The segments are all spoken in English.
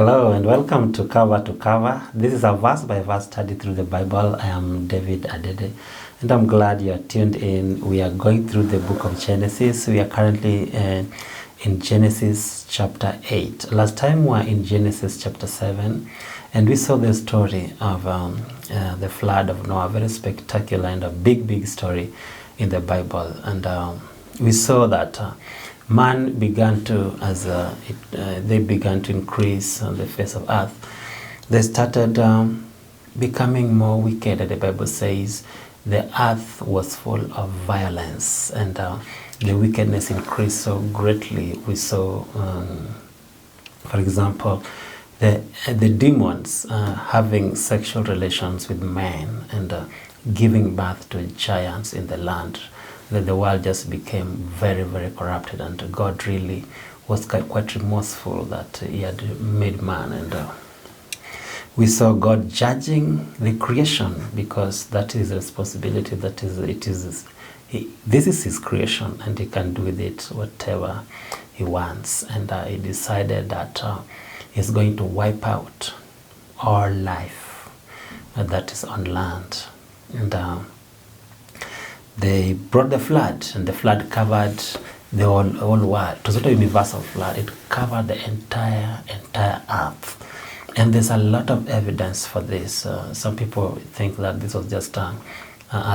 Hello and welcome to Cover to Cover. This is a verse by verse study through the Bible. I am David Adede and I'm glad you are tuned in. We are going through the book of Genesis. We are currently in Genesis chapter 8. Last time we were in Genesis chapter 7 and we saw the story of the flood of Noah, very spectacular and a big story in the Bible. And we saw that man began to, they began to increase on the face of earth. They started becoming more wicked. The Bible says the earth was full of violence and the wickedness increased so greatly. We saw, for example, the demons having sexual relations with men and giving birth to giants in the land. That the world just became very corrupted, and God really was quite remorseful that he had made man. And we saw God judging the creation because that is a responsibility. This is his creation and he can do with it whatever he wants. And he decided that he's going to wipe out all life that is on land. And they brought the flood, and the flood covered the whole world. It was not a universal flood. It covered the entire earth. And there's a lot of evidence for this. Some people think that this was just a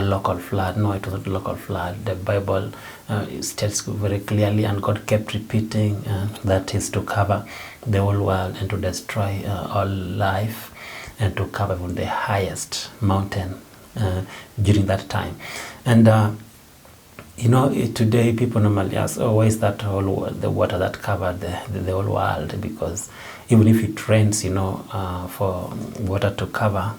local flood. No, it was not a local flood. The Bible states very clearly, and God kept repeating that is to cover the whole world and to destroy all life and to cover even the highest mountain during that time. And today people normally ask, oh, why is that the water that covered the whole world? Because even if it rains, for water to cover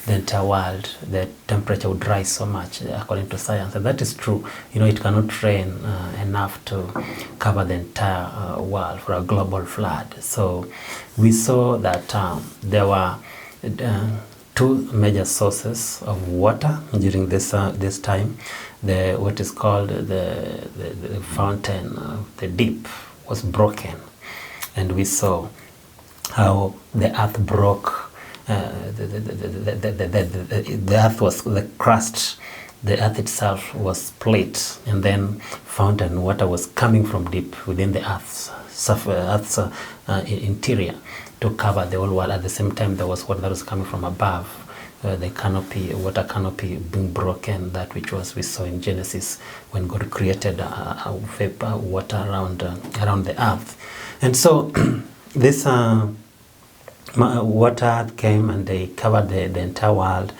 the entire world, the temperature would rise so much according to science. And that is true. It cannot rain enough to cover the entire world for a global flood. So we saw that there were two major sources of water during this time. What is called the fountain of the deep was broken, and we saw how the earth broke. The earth was the crust. The earth itself was split, and then fountain water was coming from deep within the earth's interior to cover the whole world. At the same time, there was water that was coming from above, the canopy, water canopy being broken, that which we saw in Genesis when God created a vapor water around the earth. And so this water came and they covered the entire world.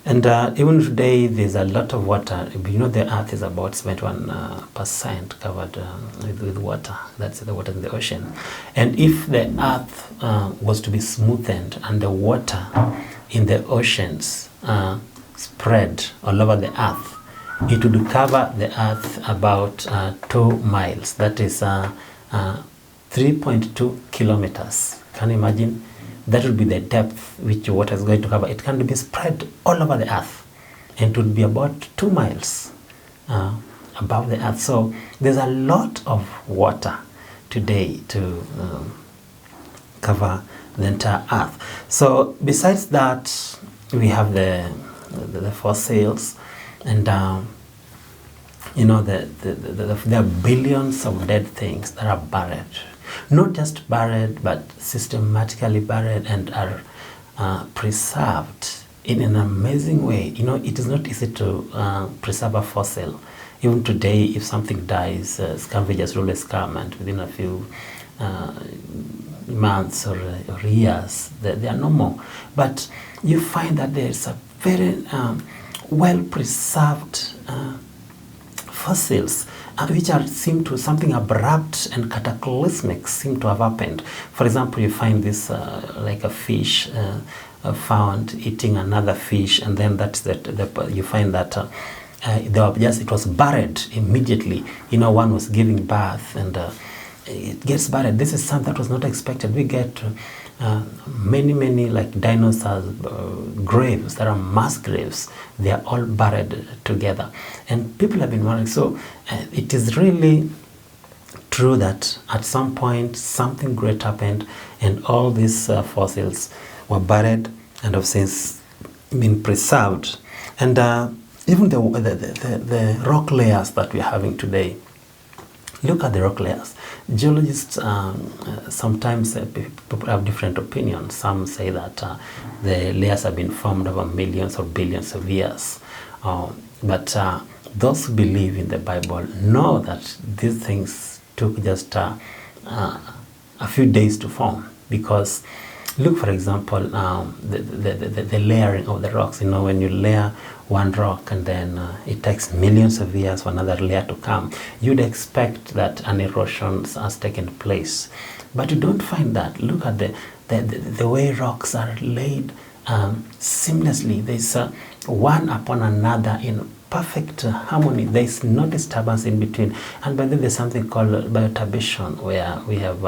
And even today, there's a lot of water. The earth is about 71% covered with water. That's the water in the ocean. And if the earth was to be smoothened and the water in the oceans spread all over the earth, it would cover the earth about 2 miles. That is 3.2 kilometers. Can you imagine? That would be the depth which water is going to cover. It can be spread all over the earth, and it would be about 2 miles above the earth. So there's a lot of water today to cover the entire earth. So besides that, we have the fossils, and there are billions of dead things that are buried. Not just buried, but systematically buried and are preserved in an amazing way. It is not easy to preserve a fossil. Even today, if something dies, scavengers always come, and within a few months or years, they are no more. But you find that there is a very well-preserved fossils which seem to something abrupt and cataclysmic seem to have happened. For example, you find this like a fish found eating another fish, and then you find that it was buried immediately. One was giving birth, and it gets buried. This is something that was not expected. We get many like dinosaurs graves that are mass graves. They are all buried together, and people have been wondering. So it is really true that at some point something great happened and all these fossils were buried and have since been preserved. And even the rock layers that we're having today, look at the rock layers. Geologists sometimes people have different opinions. Some say that the layers have been formed over millions or billions of years. But those who believe in the Bible know that these things took just a few days to form. Because look, for example, the layering of the rocks. You know, when you layer one rock and then it takes millions of years for another layer to come, you'd expect that an erosion has taken place. But you don't find that. Look at the way rocks are laid seamlessly. There's one upon another in perfect harmony. There's no disturbance in between. And by the way, there's something called bioturbation, where we have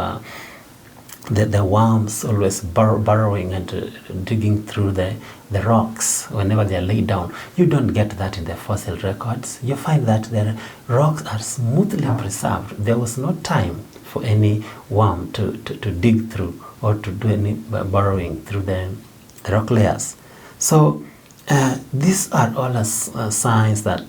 the worms always burrowing and digging through the rocks whenever they are laid down. You don't get that in the fossil records. You find that the rocks are smoothly preserved. There was no time for any worm to dig through or to do any burrowing through the rock layers. So these are all signs that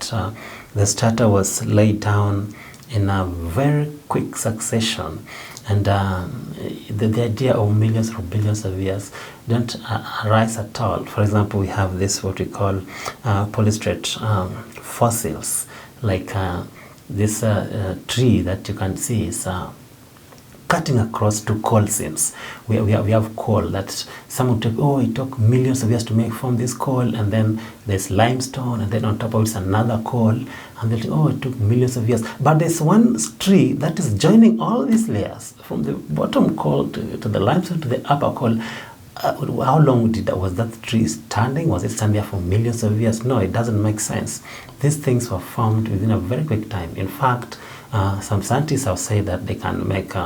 the strata was laid down in a very quick succession. And the idea of millions or billions of years don't arise at all. For example, we have this what we call polystrate fossils, like this tree that you can see is cutting across two coal seams. We have coal that some would take, it took millions of years to form this coal, and then there's limestone, and then on top of it's another coal, and they'll think, it took millions of years. But there's one tree that is joining all these layers, from the bottom coal to the limestone to the upper coal. How long was that tree standing? Was it standing there for millions of years? No, it doesn't make sense. These things were formed within a very quick time. In fact, some scientists have said that they can make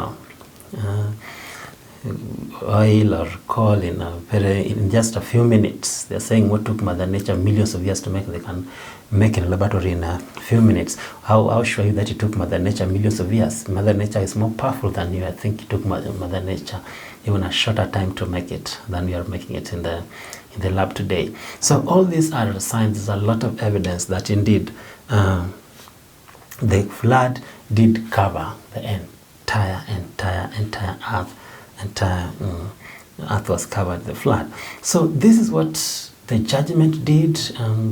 oil or coal in just a few minutes. They're saying what took Mother Nature millions of years to make, they can make in a laboratory in a few minutes. How sure are you that it took Mother Nature millions of years? Mother Nature is more powerful than you. I think it took Mother Nature even a shorter time to make it than we are making it in the lab today. So all these are signs. There's a lot of evidence that indeed the flood did cover the entire earth. Earth was covered the flood. So this is what the judgment did.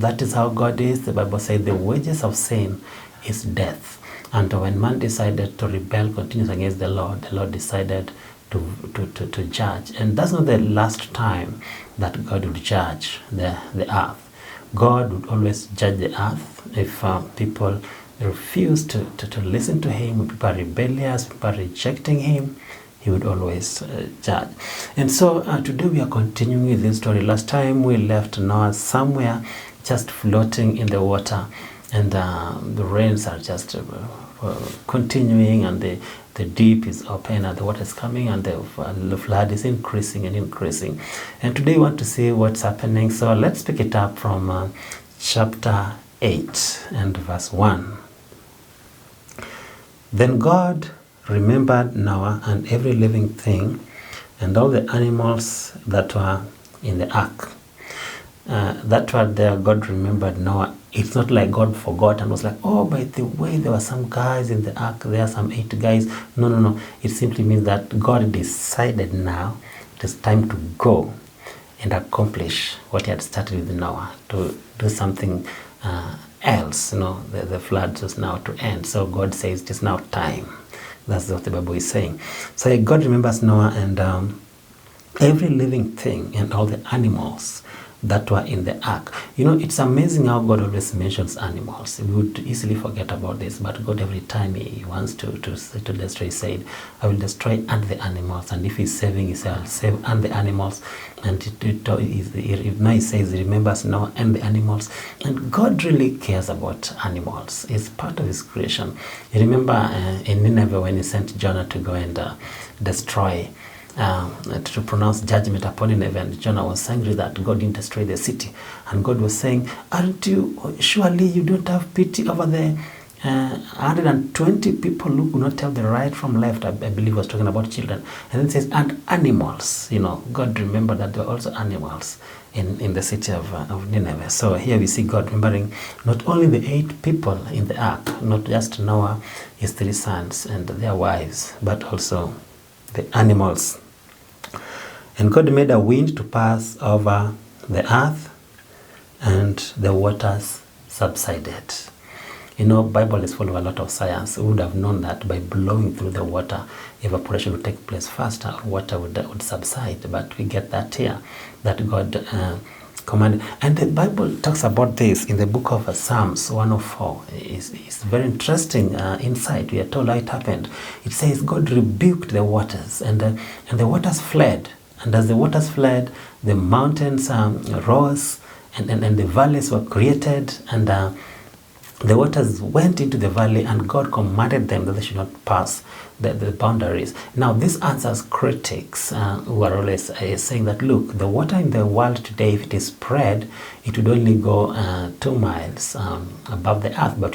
That is how God is. The Bible says the wages of sin is death. And when man decided to rebel, continues against the Lord decided to judge. And that's not the last time that God would judge the earth. God would always judge the earth if people refuse to listen to him, when people are rebellious, people are rejecting him. He would always judge. And so today we are continuing with this story. Last time we left Noah somewhere just floating in the water, and the rains are just continuing, and the deep is open, and the water is coming, and the flood is increasing and increasing. And today we want to see what's happening. So let's pick it up from chapter 8 and verse 1. Then God remembered Noah and every living thing and all the animals that were in the ark. That word there, God remembered Noah. It's not like God forgot and was like, by the way, there were some guys in the ark. There are some 8 guys. No. It simply means that God decided now it is time to go and accomplish what he had started with Noah, to do something else. The flood was now to end. So God says it is now time. That's what the Bible is saying. So God remembers Noah and every living thing and all the animals that were in the ark. It's amazing how God always mentions animals. We would easily forget about this, but God every time he wants to destroy, he said, I will destroy and the animals. And if he's saving, he said, I'll save and the animals. And now he says he remembers Noah and the animals. And God really cares about animals. It's part of his creation. You remember in Nineveh when he sent Jonah to go and destroy, to pronounce judgment upon Nineveh, and Jonah was angry that God didn't destroy the city, and God was saying, surely you don't have pity over the 120 people who could not tell the right from left. I believe was talking about children. And then it says, and animals. God remembered that there were also animals in the city of Nineveh. So here we see God remembering not only the 8 people in the ark, not just Noah, his 3 sons and their wives, but also the animals. And God made a wind to pass over the earth, and the waters subsided. Bible is full of a lot of science. We would have known that by blowing through the water, evaporation would take place faster, or water would subside. But we get that here, that God commanded. And the Bible talks about this in the book of Psalms 104. It's very interesting insight. We are told how it happened. It says God rebuked the waters, and the waters fled. And as the waters fled, the mountains rose, and the valleys were created, and the waters went into the valley, and God commanded them that they should not pass the boundaries. Now, this answers critics who are always saying that, look, the water in the world today, if it is spread, it would only go 2 miles above the earth. But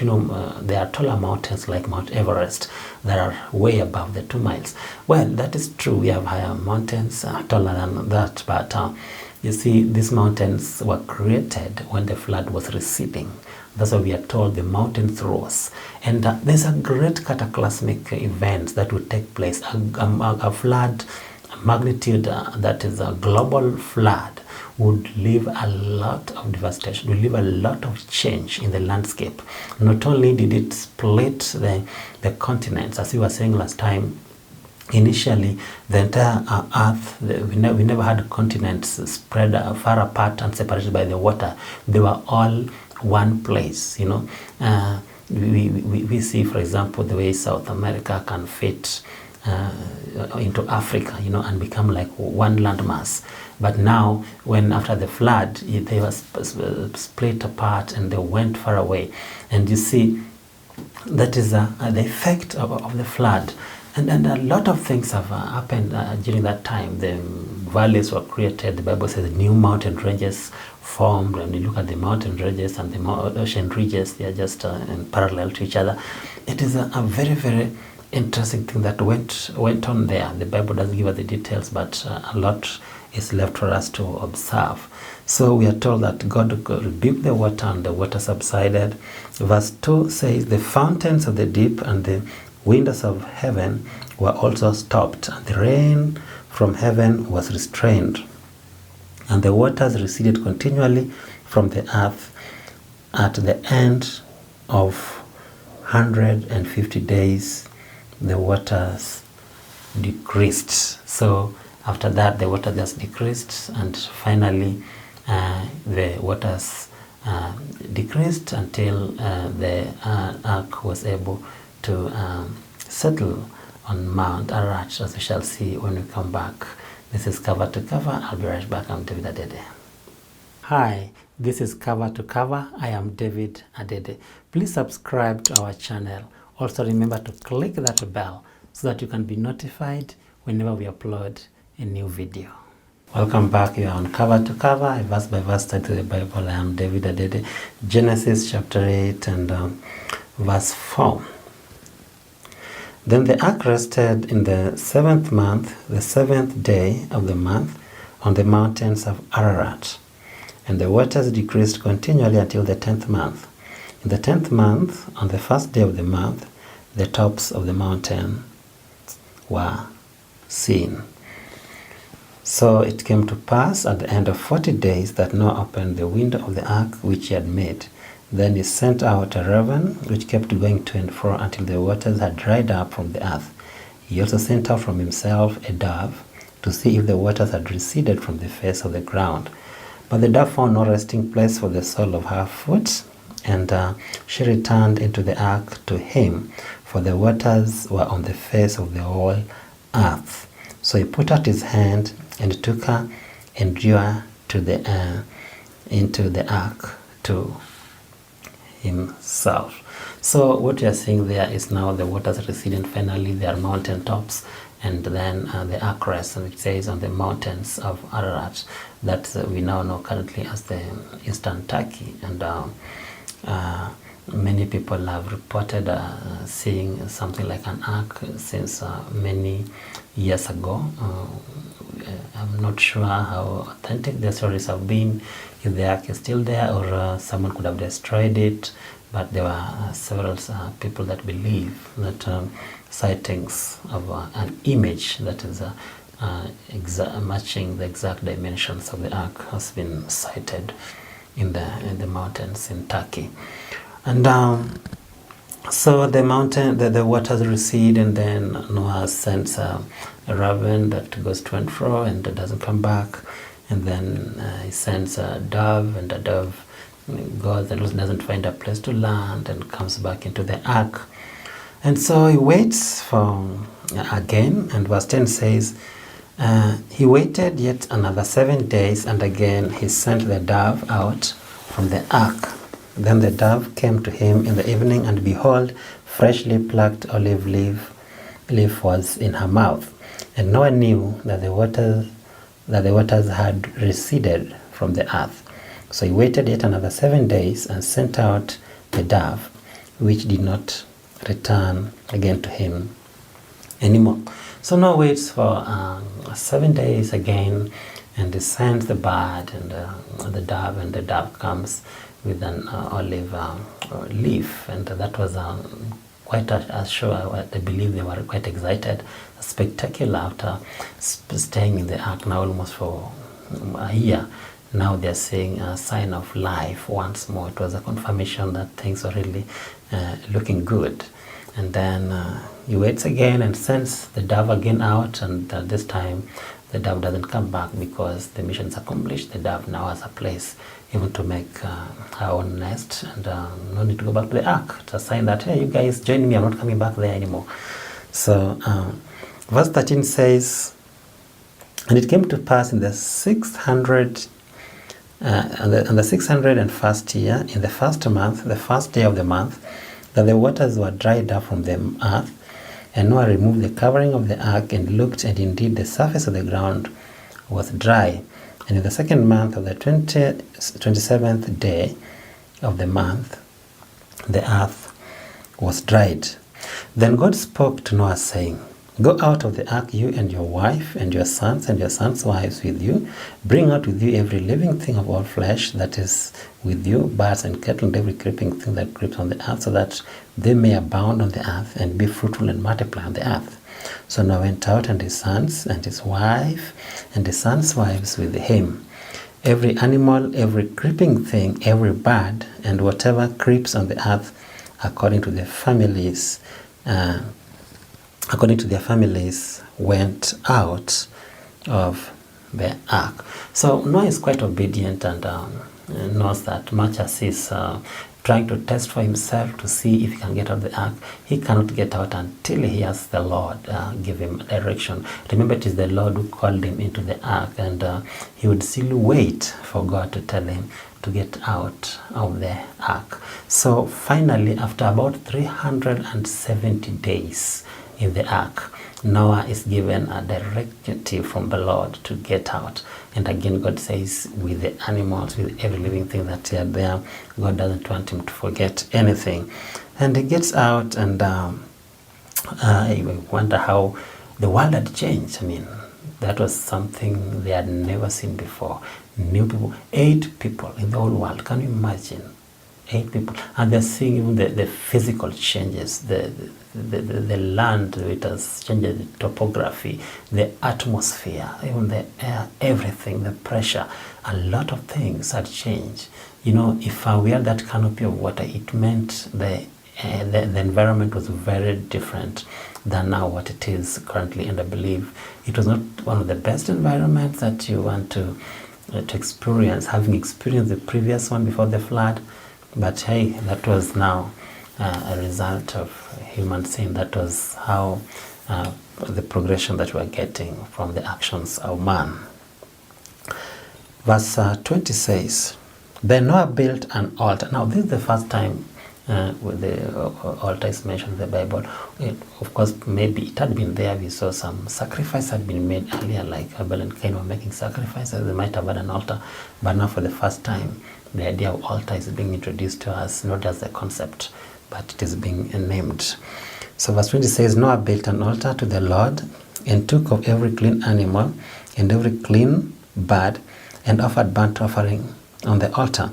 there are taller mountains like Mount Everest that are way above the 2 miles. Well, that is true. We have higher mountains taller than that, but you see, these mountains were created when the flood was receding. That's why we are told the mountains rose. And there's a great cataclysmic event that will take place, a flood, a magnitude that is a global flood, would leave a lot of devastation, would leave a lot of change in the landscape. Not only did it split the continents, as we were saying last time, initially the entire earth, we never had continents spread far apart and separated by the water. They were all one place. We see, for example, the way South America can fit into Africa, and become like one landmass. But now, after the flood, they were split apart and they went far away. And you see, that is the effect of the flood. And a lot of things have happened during that time. The valleys were created. The Bible says new mountain ranges formed. When you look at the mountain ranges and the ocean ridges, they are just parallel to each other. It is a very, very interesting thing that went on there. The Bible doesn't give us the details, but a lot is left for us to observe. So we are told that God rebuked the water, and the water subsided. Verse 2 says, the fountains of the deep and the windows of heaven were also stopped, and the rain from heaven was restrained, and the waters receded continually from the earth. At the end of 150 days, the waters decreased. So after that, the water just decreased, and finally the waters decreased until the ark was able to settle on Mount Ararat, as we shall see when we come back. This is Cover to Cover. I'll be right back. I'm David Adede. Hi, this is Cover to Cover. I am David Adede. Please subscribe to our channel. Also remember to click that bell so that you can be notified whenever we upload a new video. Welcome back. You are on Cover to Cover, a verse by verse study to the Bible. I am David Adede. Genesis chapter 8 and verse 4. Then the ark rested in the 7th month, the 7th day of the month, on the mountains of Ararat. And the waters decreased continually until the 10th month. In the 10th month, on the 1st day of the month, the tops of the mountain were seen. So it came to pass at the end of 40 days that Noah opened the window of the ark which he had made. Then he sent out a raven, which kept going to and fro until the waters had dried up from the earth. He also sent out from himself a dove, to see if the waters had receded from the face of the ground. But the dove found no resting place for the sole of her foot, and she returned into the ark to him, for the waters were on the face of the whole earth. So he put out his hand and took her and drew her into the ark to himself. So what you are seeing there is now the waters receding. Finally, they are mountain tops, and then the ark rests, which says on the mountains of Ararat, that we now know currently as the eastern Turkey. And Many people have reported seeing something like an ark since many years ago. I'm not sure how authentic the stories have been, if the ark is still there or someone could have destroyed it, but there were several people that believe that sightings of an image that is matching the exact dimensions of the ark has been sighted in the mountains in Turkey. And so the mountain, the waters recede, and then Noah sends a raven that goes to and fro and doesn't come back. And then he sends a dove, and the dove goes and doesn't find a place to land and comes back into the ark. And so he waits for again, and verse 10 says, he waited yet another 7 days, and again he sent the dove out from the ark. Then the dove came to him in the evening, and behold, freshly plucked olive leaf was in her mouth. And Noah knew that the waters had receded from the earth. So he waited yet another 7 days and sent out the dove, which did not return again to him anymore. So Noah waits for 7 days again, and he sends the bird and the dove comes with an olive leaf, and that was quite a show. I believe they were quite excited, spectacular after staying in the ark now almost for a year. Now they're seeing a sign of life once more. It was a confirmation that things were really looking good. And then he waits again and sends the dove again out, and this time the dove doesn't come back because the mission is accomplished. The dove now has a place even to make her own nest, and no need to go back to the ark. It's a sign that, hey, you guys join me, I'm not coming back there anymore. So verse 13 says, and it came to pass in the 600 and the 601st year, in the first month, the first day of the month, that the waters were dried up from the earth. And Noah removed the covering of the ark and looked, and indeed the surface of the ground was dry. And in the second month of the 27th day of the month, the earth was dried. Then God spoke to Noah, saying, go out of the ark, you and your wife and your sons' wives with you. Bring out with you every living thing of all flesh that is with you, birds and cattle, and every creeping thing that creeps on the earth, so that they may abound on the earth and be fruitful and multiply on the earth. So Noah went out, and his sons and his wife and his sons' wives with him. Every animal, every creeping thing, every bird, and whatever creeps on the earth, according to their families, went out of the ark. So Noah is quite obedient and knows that much as he's trying to test for himself to see if he can get out of the ark, he cannot get out until he has the Lord give him direction. Remember, it is the Lord who called him into the ark, and he would still wait for God to tell him to get out of the ark. So finally, after about 370 days in the ark, Noah is given a directive from the Lord to get out. And again, God says, with the animals, with every living thing that are there, God doesn't want him to forget anything. And he gets out, and I wonder how the world had changed. I mean, that was something they had never seen before. New people, 8 people in the whole world. Can you imagine? 8 people, and they're seeing even the physical changes, the land, it has changed, the topography, the atmosphere, even the air, everything, the pressure, a lot of things had changed. You know, if we had that canopy of water, it meant the environment was very different than now what it is currently. And I believe it was not one of the best environments that you want to experience, having experienced the previous one before the flood. But hey, that was now a result of human sin. That was how the progression that we are getting from the actions of man. Verse 20 says, then Noah built an altar. Now this is the first time with the altar is mentioned in the Bible. Of course, maybe it had been there. We saw some sacrifice had been made earlier, like Abel and Cain were making sacrifices. They might have had an altar, but now for the first time, the idea of altar is being introduced to us, not as a concept, but it is being named. So verse 20 says, Noah built an altar to the Lord and took of every clean animal and every clean bird and offered burnt offering on the altar.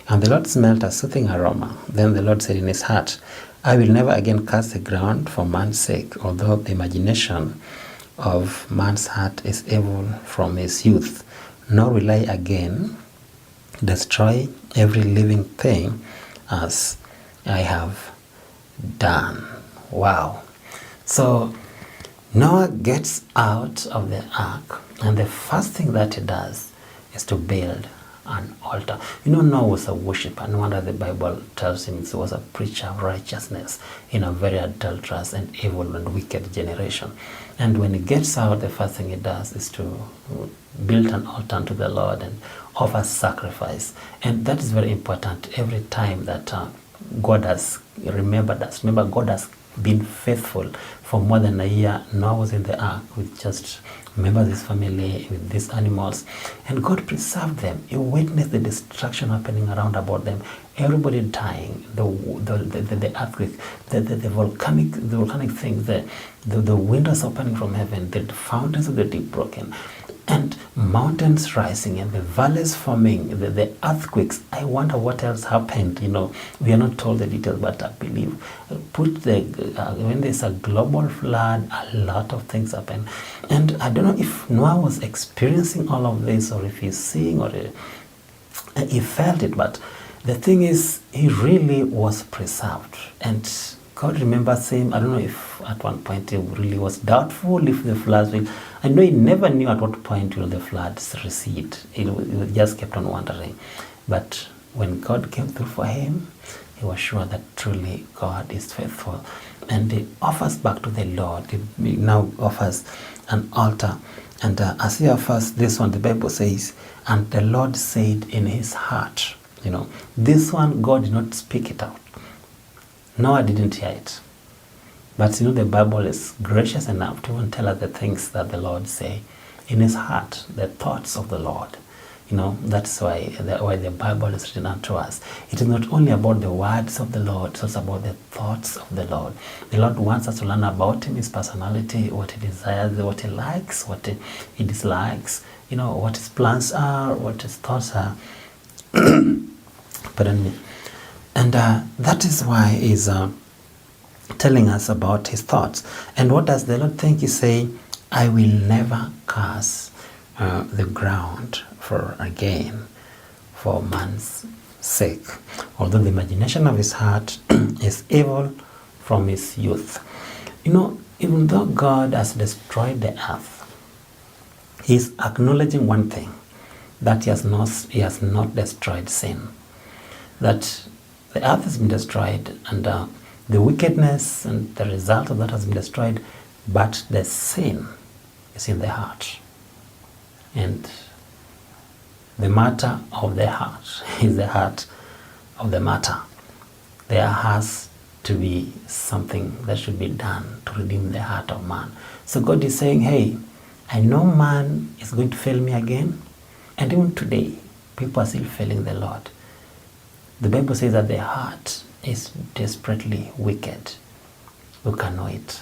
And the Lord smelt a soothing aroma. Then the Lord said in his heart, I will never again curse the ground for man's sake, although the imagination of man's heart is evil from his youth, nor will I again destroy every living thing as I have done. Wow. So Noah gets out of the ark, and the first thing that he does is to build an altar. Noah was a worshiper. No wonder the Bible tells him he was a preacher of righteousness in a very adulterous and evil and wicked generation. And when he gets out, the first thing he does is to build an altar unto the Lord and offer sacrifice. And that is very important every time that God has remembered us. Remember, God has been faithful for more than a year. Noah was in the ark with just members of his family, with these animals, and God preserved them. He witnessed the destruction happening around about them, everybody dying, the earthquake, the volcanic things, the windows opening from heaven, the fountains of the deep broken, and mountains rising and the valleys forming, the earthquakes. I wonder what else happened. We are not told the details, but I believe when there's a global flood, a lot of things happen. And I don't know if Noah was experiencing all of this, or if he's seeing, or he felt it, but the thing is, he really was preserved. And God remembers him. I don't know if at one point he really was doubtful if the floods will. I know he never knew at what point will the floods recede. He just kept on wondering. But when God came through for him, he was sure that truly God is faithful. And he offers back to the Lord. He now offers an altar. And as he offers this one, the Bible says, and the Lord said in his heart. This one, God did not speak it out. Noah didn't hear it. But the Bible is gracious enough to even tell us the things that the Lord say in his heart, the thoughts of the Lord. That's why the Bible is written unto us. It is not only about the words of the Lord, it's also about the thoughts of the Lord. The Lord wants us to learn about him, his personality, what he desires, what he likes, what he dislikes, what his plans are, what his thoughts are. Pardon me. And that is why he's telling us about his thoughts. And what does the Lord think? He say, I will never curse the ground again for man's sake, although the imagination of his heart is evil from his youth. Even though God has destroyed the earth, he's acknowledging one thing, that he has not destroyed sin. That the earth has been destroyed, and the wickedness and the result of that has been destroyed, but the sin is in the heart. And the matter of the heart is the heart of the matter. There has to be something that should be done to redeem the heart of man. So God is saying, hey, I know man is going to fail me again, and even today, people are still failing the Lord. The Bible says that the heart is desperately wicked. Who can know it?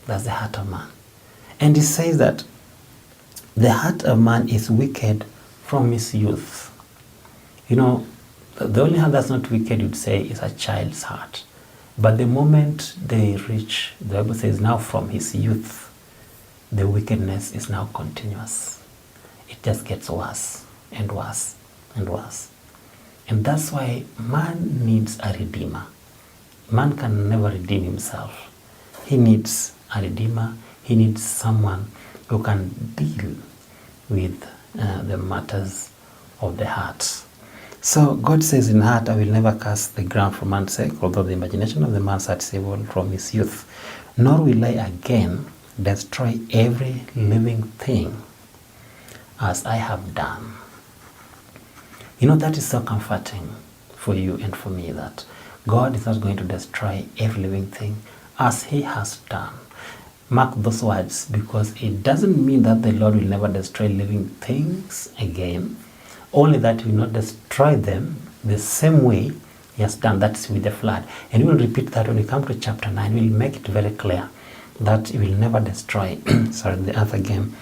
That's the heart of man. And it says that the heart of man is wicked from his youth. The only heart that's not wicked, you'd say, is a child's heart. But the moment they reach, the Bible says, now from his youth, the wickedness is now continuous. It just gets worse and worse and worse. And that's why man needs a redeemer. Man can never redeem himself. He needs a redeemer. He needs someone who can deal with the matters of the heart. So God says in heart, I will never curse the ground for man's sake, although the imagination of the man's heart is evil from his youth. Nor will I again destroy every living thing as I have done. That is so comforting for you and for me that God is not going to destroy every living thing as he has done. Mark those words, because it doesn't mean that the Lord will never destroy living things again, only that he will not destroy them the same way he has done. That's with the flood. And we will repeat that when we come to chapter 9. We'll make it very clear that he will never destroy the earth again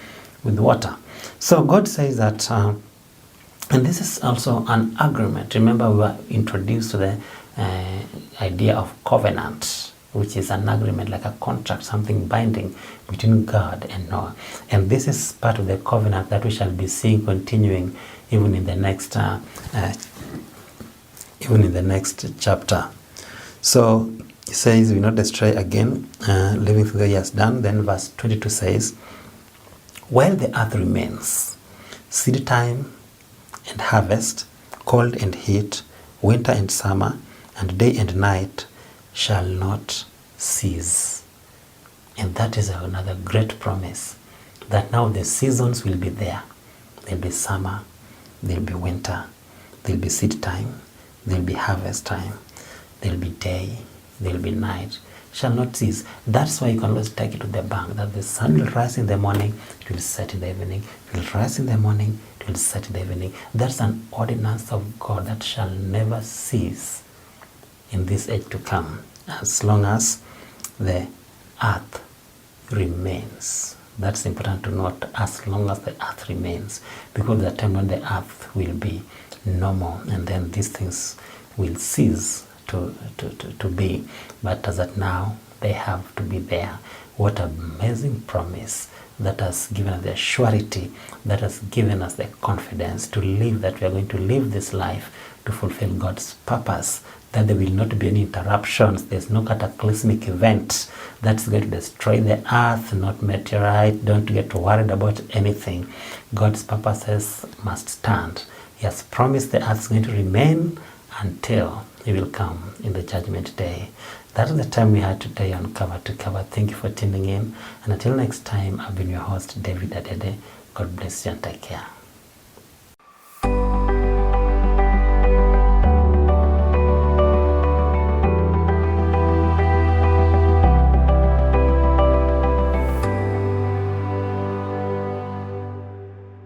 with water. So God says that, and this is also an agreement. Remember, we were introduced to the idea of covenant, which is an agreement, like a contract, something binding between God and Noah. And this is part of the covenant that we shall be seeing continuing even in the next chapter. So he says, "We will not destroy again, living through the years done." Then verse 22 says, "While the earth remains, seed time and harvest, cold and heat, winter and summer, and day and night shall not cease." And that is another great promise, that now the seasons will be there. There'll be summer, there'll be winter, there'll be seed time, there'll be harvest time, there'll be day, there'll be night, shall not cease. That's why you can always take it to the bank, that the sun will rise in the morning, it will set in the evening, it will rise in the morning, it will set in the evening. That's an ordinance of God that shall never cease in this age to come, as long as the earth remains. That's important to note, as long as the earth remains, because the time when the earth will be no more, and then these things will cease to be. But as at now, they have to be there. What an amazing promise that has given us the surety, that has given us the confidence to live, that we are going to live this life to fulfill God's purpose, that there will not be any interruptions. There's no cataclysmic event that's going to destroy the earth, not meteorite. Don't get worried about anything. God's purposes must stand. He has promised the earth is going to remain until he will come in the judgment day. That is the time we had today on Cover to Cover. Thank you for tuning in. And until next time, I've been your host, David Adede. God bless you and take care.